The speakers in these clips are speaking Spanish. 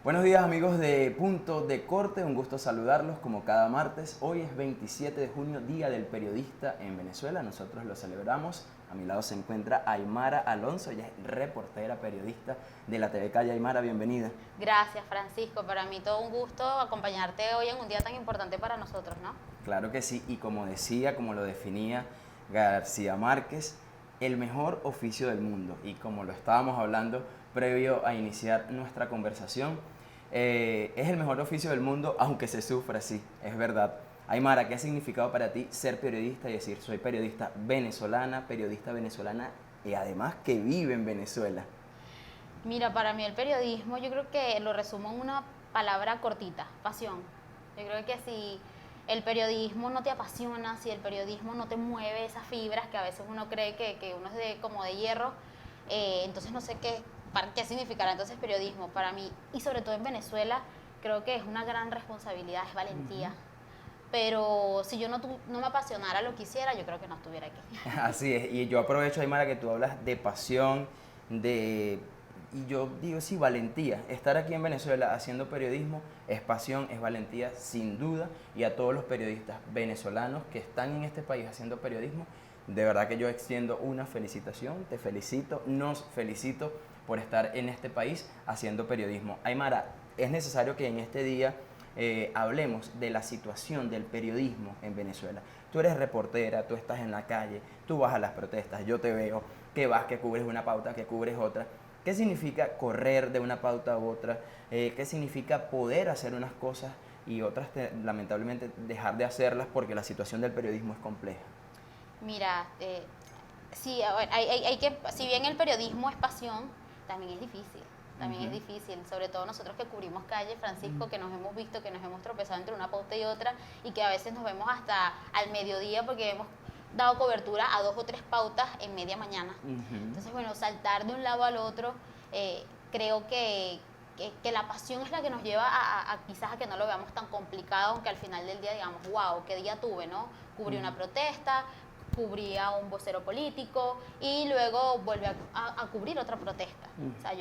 Buenos días amigos de Punto de Corte, un gusto saludarlos como cada martes. Hoy es 27 de junio, Día del Periodista en Venezuela. Nosotros lo celebramos. A mi lado se encuentra Aymara Alonso, ella es reportera, periodista de la TV Calle. Aymara, bienvenida. Gracias, Francisco. Para mí todo un gusto acompañarte hoy en un día tan importante para nosotros, ¿no? Claro que sí, y como decía, como lo definía García Márquez, el mejor oficio del mundo. Y como lo estábamos hablando previo a iniciar nuestra conversación, es el mejor oficio del mundo, aunque se sufra, sí, es verdad. Aymara, ¿qué ha significado para ti ser periodista y decir, soy periodista venezolana y además que vive en Venezuela? Mira, para mí el periodismo yo creo que lo resumo en una palabra cortita, pasión. Yo creo que si el periodismo no te apasiona, si el periodismo no te mueve esas fibras que a veces uno cree que uno es como de hierro, entonces no sé qué significará entonces periodismo para mí. Y sobre todo en Venezuela, creo que es una gran responsabilidad, es valentía. Pero si yo no me apasionara lo que hiciera, yo creo que no estuviera aquí. Así es, y yo aprovecho, Aymara, que tú hablas de pasión, y yo digo, sí, valentía. Estar aquí en Venezuela haciendo periodismo es pasión, es valentía, sin duda, y a todos los periodistas venezolanos que están en este país haciendo periodismo, de verdad que yo extiendo una felicitación, te felicito, nos felicito por estar en este país haciendo periodismo. Aymara, es necesario que en este día hablemos de la situación del periodismo en Venezuela. Tú eres reportera, tú estás en la calle, tú vas a las protestas, yo te veo que vas, que cubres una pauta, que cubres otra. ¿Qué significa correr de una pauta a otra? ¿Qué significa poder hacer unas cosas y otras, lamentablemente, dejar de hacerlas porque la situación del periodismo es compleja? Mira, sí, a ver, si bien el periodismo es pasión, también es difícil. También es difícil, sobre todo nosotros que cubrimos calle, Francisco, que nos hemos visto, que nos hemos tropezado entre una pauta y otra y que a veces nos vemos hasta al mediodía porque hemos dado cobertura a 2 o 3 pautas en media mañana. Entonces, bueno, saltar de un lado al otro, creo que la pasión es la que nos lleva quizás a que no lo veamos tan complicado, aunque al final del día digamos, wow, qué día tuve, ¿no? Cubrí una protesta, cubrí a un vocero político y luego vuelve a cubrir otra protesta. O sea,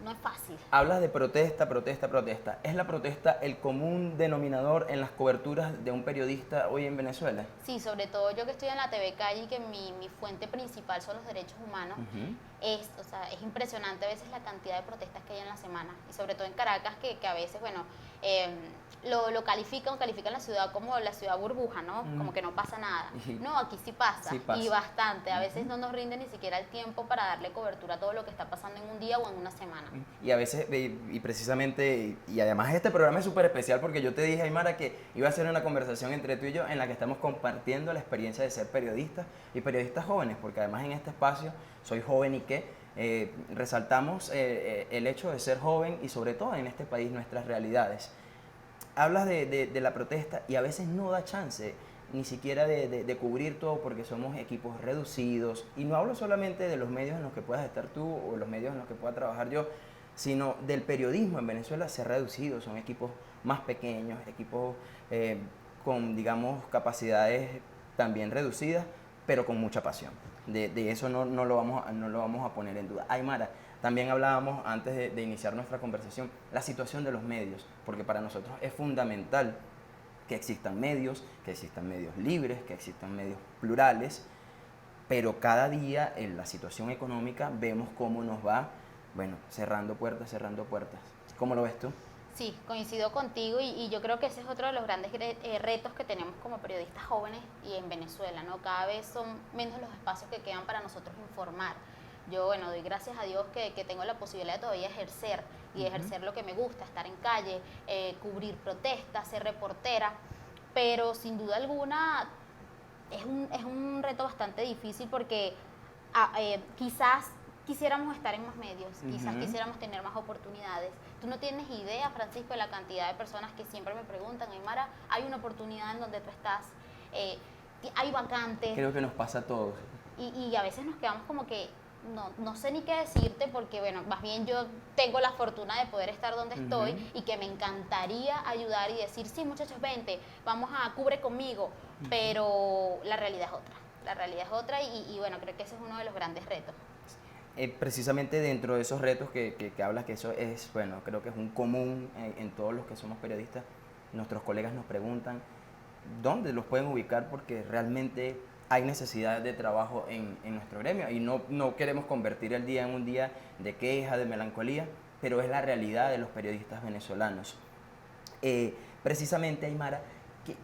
no es fácil. Hablas de protesta, protesta, protesta. ¿Es la protesta el común denominador en las coberturas de un periodista hoy en Venezuela? Sí, sobre todo yo que estoy en la TV Calle y que mi fuente principal son los derechos humanos, o sea, es impresionante a veces la cantidad de protestas que hay en la semana. Y sobre todo en Caracas, que a veces, bueno, califican la ciudad como la ciudad burbuja, ¿no? Como que no pasa nada. No, aquí sí pasa, Sí pasa. y bastante. A veces no nos rinde ni siquiera el tiempo para darle cobertura a todo lo que está pasando en un día o en una semana. Y a veces, y precisamente, y además este programa es súper especial porque yo te dije, Aymara, que iba a ser una conversación entre tú y yo en la que estamos compartiendo la experiencia de ser periodistas y periodistas jóvenes, porque además en este espacio soy joven y resaltamos el hecho de ser joven y sobre todo en este país nuestras realidades. Hablas de la protesta y a veces no da chance ni siquiera de cubrir todo porque somos equipos reducidos, y no hablo solamente de los medios en los que puedas estar tú o los medios en los que pueda trabajar yo, sino del periodismo en Venezuela se ha reducido, son equipos más pequeños, equipos con, digamos, capacidades también reducidas, pero con mucha pasión. De eso no lo vamos a poner en duda. Aymara, también hablábamos antes de iniciar nuestra conversación, la situación de los medios, porque para nosotros es fundamental que existan medios libres, que existan medios plurales, pero cada día en la situación económica vemos cómo nos va, bueno, cerrando puertas, cerrando puertas. ¿Cómo lo ves tú? Sí, coincido contigo y yo creo que ese es otro de los grandes retos que tenemos como periodistas jóvenes y en Venezuela, ¿no? Cada vez son menos los espacios que quedan para nosotros informar. Yo, bueno, doy gracias a Dios que tengo la posibilidad de todavía ejercer y ejercer lo que me gusta, estar en calle, cubrir protestas, ser reportera, pero sin duda alguna es un reto bastante difícil porque quizás quisiéramos estar en más medios, quizás quisiéramos tener más oportunidades. Tú no tienes idea, Francisco, de la cantidad de personas que siempre me preguntan, Aymara, hay una oportunidad en donde tú estás, hay vacantes. Creo que nos pasa a todos. Y a veces nos quedamos como que no sé ni qué decirte porque, bueno, más bien yo tengo la fortuna de poder estar donde estoy y que me encantaría ayudar y decir, sí, muchachos, vente, vamos cubre conmigo, pero la realidad es otra. La realidad es otra y bueno, creo que ese es uno de los grandes retos. precisamente dentro de esos retos que hablas, que eso es, bueno, creo que es un común en todos los que somos periodistas, nuestros colegas nos preguntan dónde los pueden ubicar porque realmente hay necesidad de trabajo en nuestro gremio y no queremos convertir el día en un día de queja, de melancolía, pero es la realidad de los periodistas venezolanos. Precisamente, Aymara,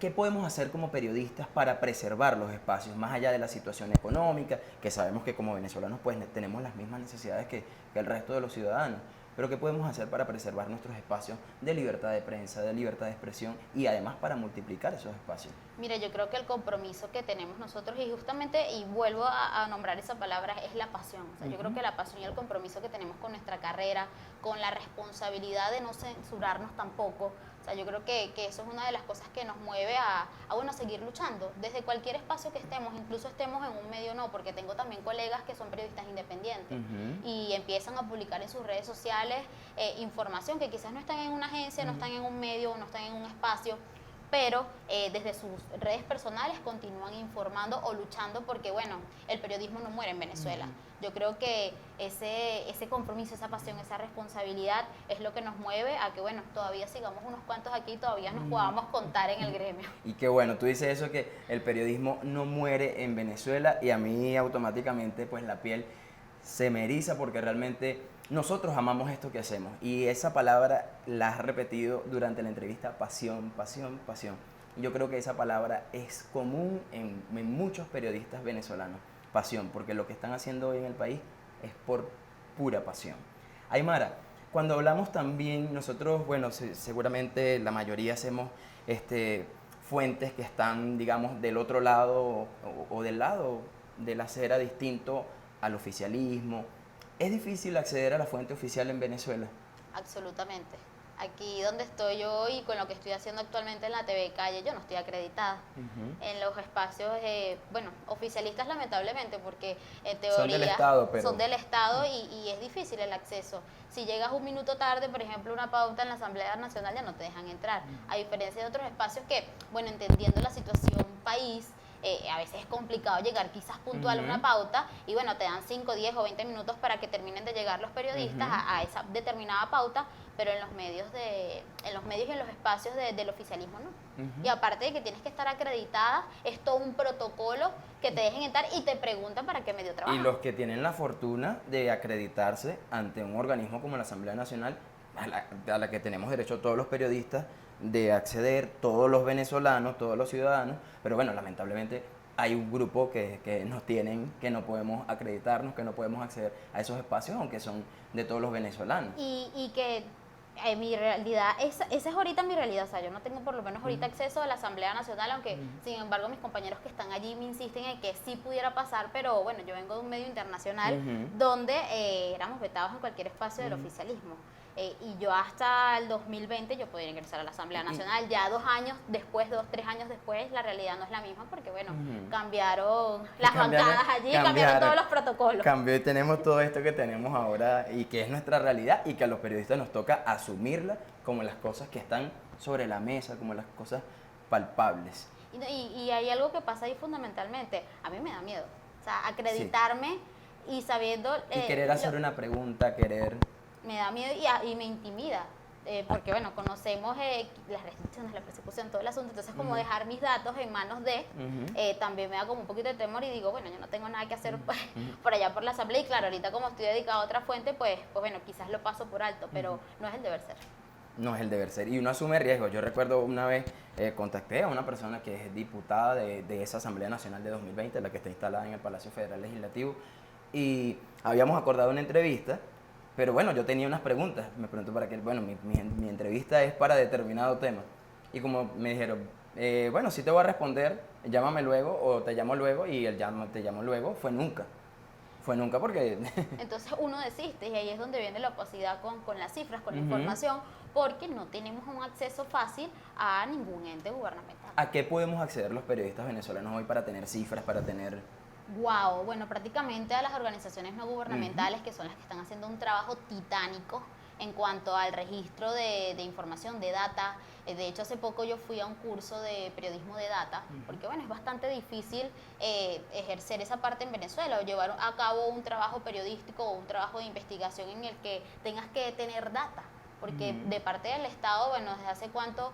¿qué podemos hacer como periodistas para preservar los espacios, más allá de la situación económica, que sabemos que como venezolanos pues tenemos las mismas necesidades que el resto de los ciudadanos? Pero ¿qué podemos hacer para preservar nuestros espacios de libertad de prensa, de libertad de expresión y además para multiplicar esos espacios? Mira, yo creo que el compromiso que tenemos nosotros, y justamente, y vuelvo a nombrar esa palabra, es la pasión. O sea, yo creo que la pasión y el compromiso que tenemos con nuestra carrera, con la responsabilidad de no censurarnos tampoco. O sea, yo creo que eso es una de las cosas que nos mueve bueno, seguir luchando. Desde cualquier espacio que estemos, incluso estemos en un medio no, porque tengo también colegas que son periodistas independientes y empiezan a publicar en sus redes sociales información que quizás no están en una agencia, no están en un medio, no están en un espacio, pero desde sus redes personales continúan informando o luchando porque, bueno, el periodismo no muere en Venezuela. Yo creo que ese compromiso, esa pasión, esa responsabilidad es lo que nos mueve a que, bueno, todavía sigamos unos cuantos aquí y todavía nos podamos contar en el gremio. Y que bueno, tú dices eso, que el periodismo no muere en Venezuela y a mí automáticamente pues la piel se me eriza porque realmente nosotros amamos esto que hacemos y esa palabra la has repetido durante la entrevista, pasión, pasión, pasión. Yo creo que esa palabra es común en muchos periodistas venezolanos, pasión, porque lo que están haciendo hoy en el país es por pura pasión. Aymara, cuando hablamos también, nosotros, bueno, seguramente la mayoría hacemos fuentes que están, digamos, del otro lado o del lado de la acera distinto al oficialismo. ¿Es difícil acceder a la fuente oficial en Venezuela? Absolutamente. Aquí donde estoy yo y con lo que estoy haciendo actualmente en la TV Calle, yo no estoy acreditada en los espacios, bueno, oficialistas lamentablemente, porque en teoría son del Estado y es difícil el acceso. Si llegas un minuto tarde, por ejemplo, una pauta en la Asamblea Nacional, ya no te dejan entrar. A diferencia de otros espacios que, bueno, entendiendo la situación país, a veces es complicado llegar quizás puntual a una pauta y bueno, te dan 5, 10 o 20 minutos para que terminen de llegar los periodistas a esa determinada pauta, pero en los medios y en los espacios del oficialismo no. Y aparte de que tienes que estar acreditada, es todo un protocolo que te dejen entrar y te preguntan para qué medio trabajas. Y los que tienen la fortuna de acreditarse ante un organismo como la Asamblea Nacional, a la que tenemos derecho todos los periodistas, de acceder todos los venezolanos, todos los ciudadanos, pero bueno, lamentablemente hay un grupo que nos tienen, que no podemos acreditarnos, que no podemos acceder a esos espacios, aunque son de todos los venezolanos. Y que mi realidad, esa es ahorita mi realidad, o sea, yo no tengo por lo menos ahorita acceso a la Asamblea Nacional, aunque sin embargo mis compañeros que están allí me insisten en que sí pudiera pasar, pero bueno, yo vengo de un medio internacional donde éramos vetados en cualquier espacio del oficialismo. Y yo hasta el 2020 yo podía ingresar a la Asamblea Nacional. Ya 2 años después, 2, 3 años después, la realidad no es la misma porque, bueno, cambiaron las bancadas allí, cambiaron todos los protocolos. Cambió y tenemos todo esto que tenemos ahora y que es nuestra realidad y que a los periodistas nos toca asumirla como las cosas que están sobre la mesa, como las cosas palpables. Y hay algo que pasa ahí fundamentalmente. A mí me da miedo. O sea, acreditarme y sabiendo... y querer hacer una pregunta, querer... Me da miedo y me intimida, porque bueno, conocemos las restricciones, la persecución, todo el asunto, entonces como dejar mis datos en manos de, también me da como un poquito de temor y digo, bueno, yo no tengo nada que hacer por allá por la asamblea y claro, ahorita como estoy dedicado a otra fuente, pues bueno, quizás lo paso por alto, pero no es el deber ser. No es el deber ser y uno asume riesgos. Yo recuerdo una vez contacté a una persona que es diputada de esa Asamblea Nacional de 2020, la que está instalada en el Palacio Federal Legislativo, y habíamos acordado una entrevista. Pero bueno, yo tenía unas preguntas, me preguntó para qué, bueno, mi entrevista es para determinado tema. Y como me dijeron, bueno, sí te voy a responder, llámame luego o te llamo luego, y el te llamo luego fue nunca. Fue nunca porque... Entonces uno desiste y ahí es donde viene la opacidad con las cifras, con la información, porque no tenemos un acceso fácil a ningún ente gubernamental. ¿A qué podemos acceder los periodistas venezolanos hoy para tener cifras, para tener... Bueno, prácticamente a las organizaciones no gubernamentales, que son las que están haciendo un trabajo titánico en cuanto al registro de información, de data. De hecho, hace poco yo fui a un curso de periodismo de data, porque bueno, es bastante difícil ejercer esa parte en Venezuela o llevar a cabo un trabajo periodístico o un trabajo de investigación en el que tengas que tener data. Porque de parte del Estado, bueno, desde hace cuánto,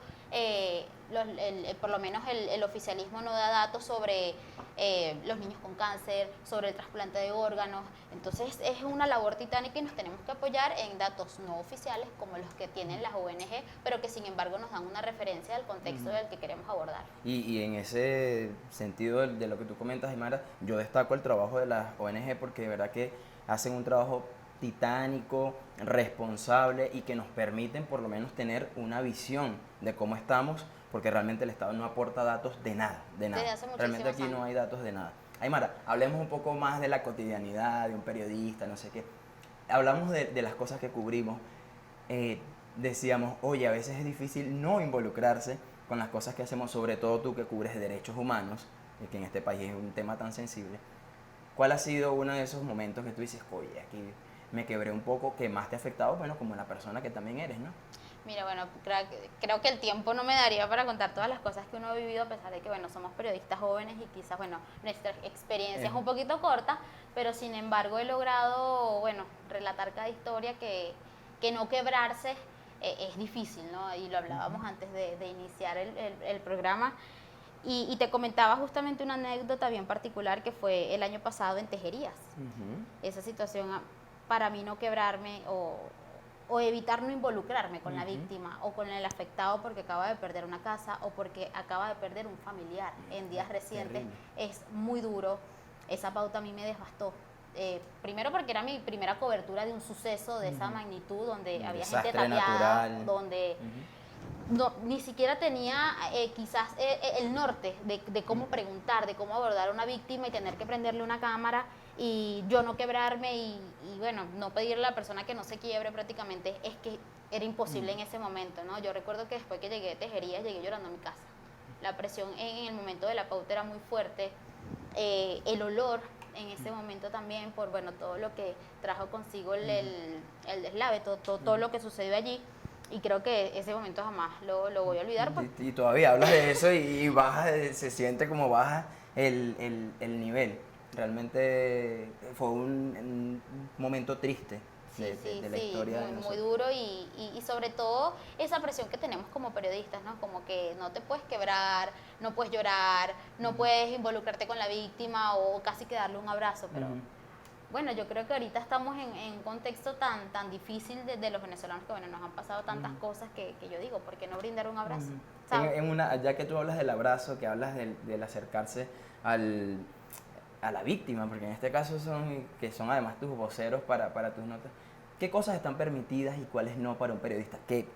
por lo menos el oficialismo no da datos sobre los niños con cáncer, sobre el trasplante de órganos. Entonces es una labor titánica y nos tenemos que apoyar en datos no oficiales como los que tienen las ONG, pero que sin embargo nos dan una referencia del contexto del que queremos abordar. Y en ese sentido de lo que tú comentas, Aymara, yo destaco el trabajo de las ONG porque de verdad que hacen un trabajo titánico, responsable y que nos permiten por lo menos tener una visión de cómo estamos, porque realmente el Estado no aporta datos de nada, de nada. Desde hace Realmente aquí muchísimos no años. hay datos de nada. Aymara, hablemos un poco más de la cotidianidad de un periodista, no sé qué. Hablamos de las cosas que cubrimos. Decíamos, oye, a veces es difícil no involucrarse con las cosas que hacemos, sobre todo tú que cubres derechos humanos, que en este país es un tema tan sensible. ¿Cuál ha sido uno de esos momentos que tú dices, oye, aquí me quebré un poco, que más te ha afectado, bueno, como la persona que también eres, ¿no? Mira, bueno, creo que el tiempo no me daría para contar todas las cosas que uno ha vivido, a pesar de que, bueno, somos periodistas jóvenes y quizás, bueno, nuestra experiencia es un poquito corta, pero sin embargo he logrado, bueno, relatar cada historia que no quebrarse es difícil, ¿no? Y lo hablábamos antes de iniciar el programa. Y te comentaba justamente una anécdota bien particular que fue el año pasado en Tejerías. Esa situación para mí no quebrarme o evitar no involucrarme con la víctima o con el afectado porque acaba de perder una casa o porque acaba de perder un familiar en días recientes. Terrible. Es muy duro. Esa pauta a mí me devastó. Primero porque era mi primera cobertura de un suceso de esa magnitud, donde Un había gente desastre tapiada, natural. donde no, ni siquiera tenía quizás el norte de cómo preguntar, de cómo abordar a una víctima y tener que prenderle una cámara y yo no quebrarme y bueno, no pedirle a la persona que no se quiebre prácticamente, es que era imposible en ese momento, ¿no? Yo recuerdo que después que llegué de Tejerías, llegué llorando a mi casa. La presión en el momento de la pauta era muy fuerte, el olor en ese momento también por, bueno, todo lo que trajo consigo el deslave, todo lo que sucedió allí. Y creo que ese momento jamás lo voy a olvidar. Y todavía hablas de eso y baja, se siente como baja el nivel. Realmente fue un momento triste de la historia de muy nosotros. duro y sobre todo esa presión que tenemos como periodistas, ¿no? Como que no te puedes quebrar, no puedes llorar, no puedes involucrarte con la víctima o casi que darle un abrazo, pero bueno, yo creo que ahorita estamos en un contexto tan difícil de los venezolanos que bueno, nos han pasado tantas cosas que yo digo, ¿por qué no brindar un abrazo? ¿Sabes? Ya que tú hablas del abrazo, que hablas del acercarse a la víctima, porque en este caso que son además tus voceros para tus notas, ¿qué cosas están permitidas y cuáles no para un periodista? ¿Qué,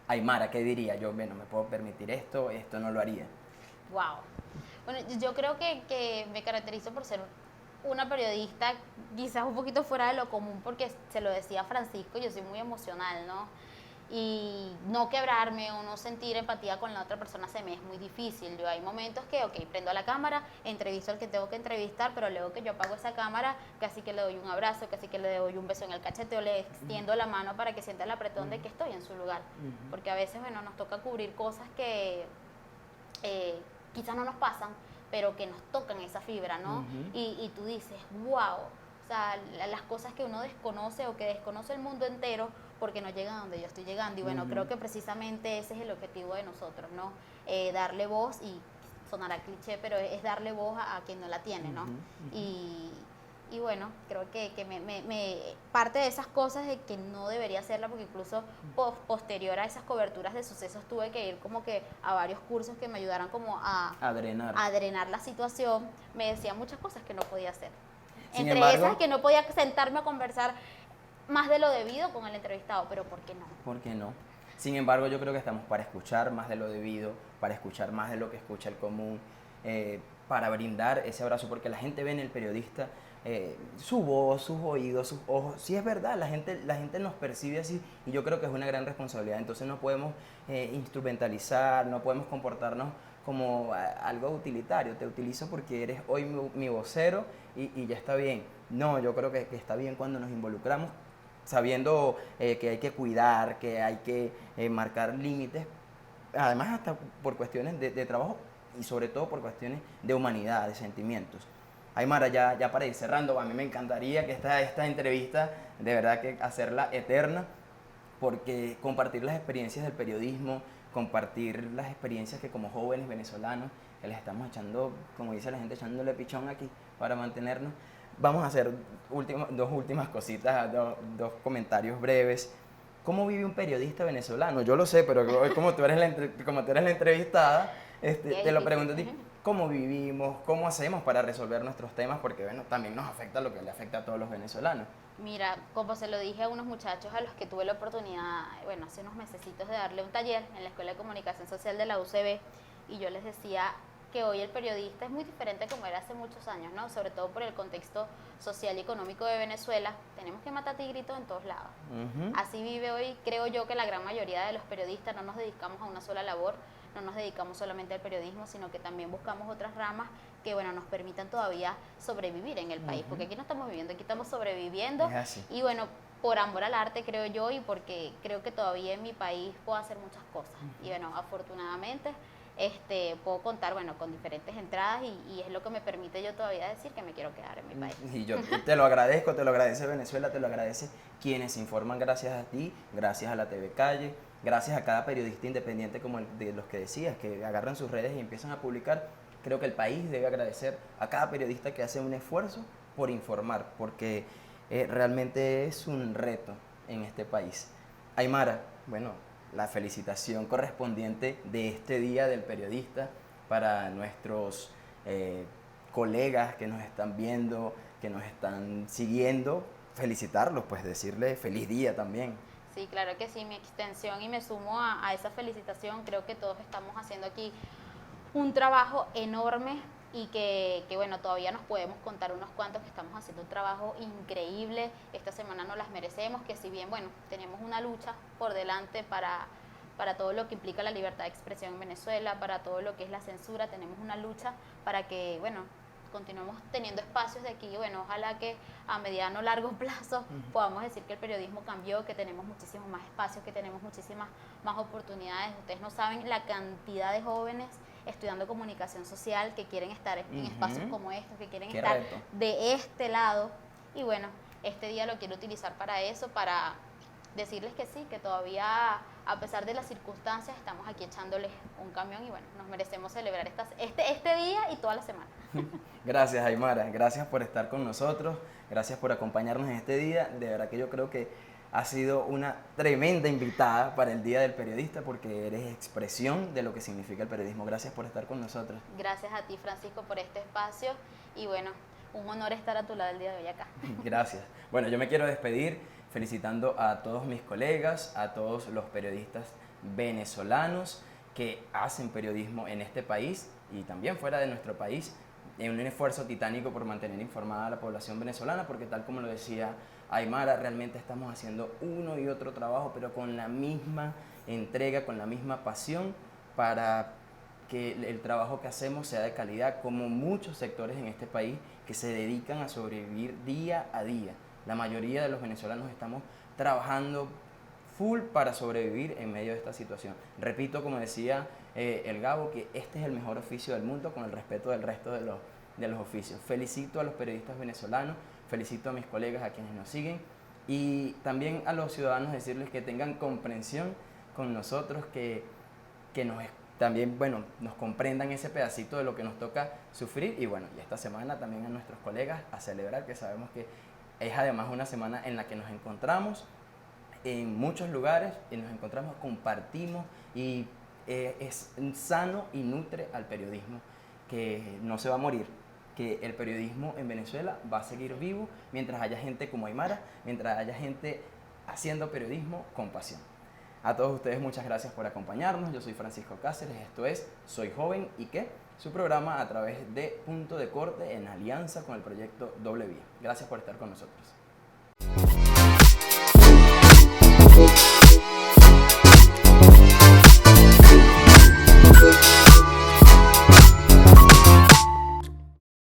Aymara, qué diría yo? Bueno, me puedo permitir esto no lo haría. Wow. Bueno, yo creo que me caracterizo por ser una periodista quizás un poquito fuera de lo común porque se lo decía Francisco, yo soy muy emocional, ¿no? Y no quebrarme o no sentir empatía con la otra persona se me es muy difícil. Yo hay momentos que, ok, prendo la cámara, entrevisto al que tengo que entrevistar, pero luego que yo apago esa cámara, casi que le doy un abrazo, casi que le doy un beso en el cachete o le extiendo la mano para que sienta el apretón de que estoy en su lugar. Porque a veces, bueno, nos toca cubrir cosas que quizás no nos pasan, pero que nos tocan esa fibra, ¿no? Y tú dices, wow, o sea, las cosas que uno desconoce o que desconoce el mundo entero porque no llegan a donde yo estoy llegando. Y bueno, creo que precisamente ese es el objetivo de nosotros, ¿no? Darle voz, y sonará cliché, pero es darle voz a quien no la tiene, ¿no? Y bueno, creo que parte de esas cosas de que no debería hacerla, porque incluso posterior a esas coberturas de sucesos tuve que ir como que a varios cursos que me ayudaran como a drenar la situación, me decían muchas cosas que no podía hacer. Sin Entre embargo, esas que no podía sentarme a conversar más de lo debido con el entrevistado, pero ¿por qué no? ¿por qué no? Sin embargo, yo creo que estamos para escuchar más de lo debido, para escuchar más de lo que escucha el común, para brindar ese abrazo, porque la gente ve en el periodista su voz, sus oídos, sus ojos. Sí, es verdad, la gente nos percibe así y yo creo que es una gran responsabilidad. Entonces no podemos instrumentalizar, no podemos comportarnos como algo utilitario. Te utilizo porque eres hoy mi vocero y ya está bien. No, yo creo que está bien cuando nos involucramos sabiendo que hay que cuidar, que hay que marcar límites, además hasta por cuestiones de trabajo y sobre todo por cuestiones de humanidad, de sentimientos. Aymara, ya para ir cerrando, a mí me encantaría que esta entrevista, de verdad que hacerla eterna, porque compartir las experiencias del periodismo, compartir las experiencias que como jóvenes venezolanos, que les estamos echando, como dice la gente, echándole pichón aquí para mantenernos, vamos a hacer dos últimas cositas, dos comentarios breves. ¿Cómo vive un periodista venezolano? Yo lo sé, pero como tú eres como tú eres la entrevistada, te lo pregunto a ti. ¿Cómo vivimos? ¿Cómo hacemos para resolver nuestros temas? Porque bueno, también nos afecta lo que le afecta a todos los venezolanos. Mira, como se lo dije a unos muchachos a los que tuve la oportunidad, bueno, hace unos mesecitos de darle un taller en la Escuela de Comunicación Social de la UCB, y yo les decía que hoy el periodista es muy diferente como era hace muchos años, ¿no? Sobre todo por el contexto social y económico de Venezuela. Tenemos que matar tigritos en todos lados. Así vive hoy, creo yo, que la gran mayoría de los periodistas. No nos dedicamos a una sola labor, no nos dedicamos solamente al periodismo, sino que también buscamos otras ramas que, bueno, nos permitan todavía sobrevivir en el país, porque aquí no estamos viviendo, aquí estamos sobreviviendo. Y bueno, por amor al arte, creo yo, y porque creo que todavía en mi país puedo hacer muchas cosas. Y bueno, afortunadamente puedo contar, bueno, con diferentes entradas, y es lo que me permite yo todavía decir que me quiero quedar en mi país. Y yo te lo agradezco, te lo agradece Venezuela, te lo agradece quienes se informan gracias a ti, gracias a la TV Calle, gracias a cada periodista independiente como de los que decías, que agarran sus redes y empiezan a publicar. Creo que el país debe agradecer a cada periodista que hace un esfuerzo por informar, porque realmente es un reto en este país. Aymara, bueno, la felicitación correspondiente de este Día del Periodista para nuestros colegas que nos están viendo, que nos están siguiendo, felicitarlos, pues decirles feliz día también. Sí, claro que sí, mi extensión, y me sumo a esa felicitación. Creo que todos estamos haciendo aquí un trabajo enorme, y que bueno, todavía nos podemos contar unos cuantos que estamos haciendo un trabajo increíble. Esta semana nos las merecemos, que si bien, bueno, tenemos una lucha por delante para todo lo que implica la libertad de expresión en Venezuela, para todo lo que es la censura, tenemos una lucha para que, bueno, continuemos teniendo espacios de aquí. Bueno, ojalá que a mediano o largo plazo podamos decir que el periodismo cambió, que tenemos muchísimos más espacios, que tenemos muchísimas más oportunidades. Ustedes no saben la cantidad de jóvenes estudiando comunicación social que quieren estar en espacios como estos, que quieren estar de este lado. Y bueno, este día lo quiero utilizar para eso, para decirles que sí, que todavía, a pesar de las circunstancias, estamos aquí echándoles un camión, y bueno, nos merecemos celebrar este día y toda la semana. Gracias, Aymara, gracias por estar con nosotros, gracias por acompañarnos en este día. De verdad que yo creo que has sido una tremenda invitada para el Día del Periodista, porque eres expresión de lo que significa el periodismo. Gracias por estar con nosotros. Gracias a ti, Francisco, por este espacio, y bueno, un honor estar a tu lado el día de hoy acá. Gracias. Bueno, yo me quiero despedir felicitando a todos mis colegas, a todos los periodistas venezolanos que hacen periodismo en este país y también fuera de nuestro país, en un esfuerzo titánico por mantener informada a la población venezolana, porque tal como lo decía Aymara, realmente estamos haciendo uno y otro trabajo, pero con la misma entrega, con la misma pasión, para que el trabajo que hacemos sea de calidad, como muchos sectores en este país que se dedican a sobrevivir día a día. La mayoría de los venezolanos estamos trabajando full para sobrevivir en medio de esta situación. Repito, como decía el Gabo, que este es el mejor oficio del mundo, con el respeto del resto de los oficios. Felicito a los periodistas venezolanos, felicito a mis colegas, a quienes nos siguen, y también a los ciudadanos decirles que tengan comprensión con nosotros, que también, bueno, nos comprendan ese pedacito de lo que nos toca sufrir. Y bueno, y esta semana también a nuestros colegas a celebrar, que sabemos que es además una semana en la que nos encontramos en muchos lugares, y nos encontramos, compartimos, y es sano y nutre al periodismo, que no se va a morir, que el periodismo en Venezuela va a seguir vivo mientras haya gente como Aymara, mientras haya gente haciendo periodismo con pasión. A todos ustedes, muchas gracias por acompañarnos. Yo soy Francisco Cáceres, esto es Soy Joven y qué, su programa a través de Punto de Corte en alianza con el proyecto Doble Vía. Gracias por estar con nosotros.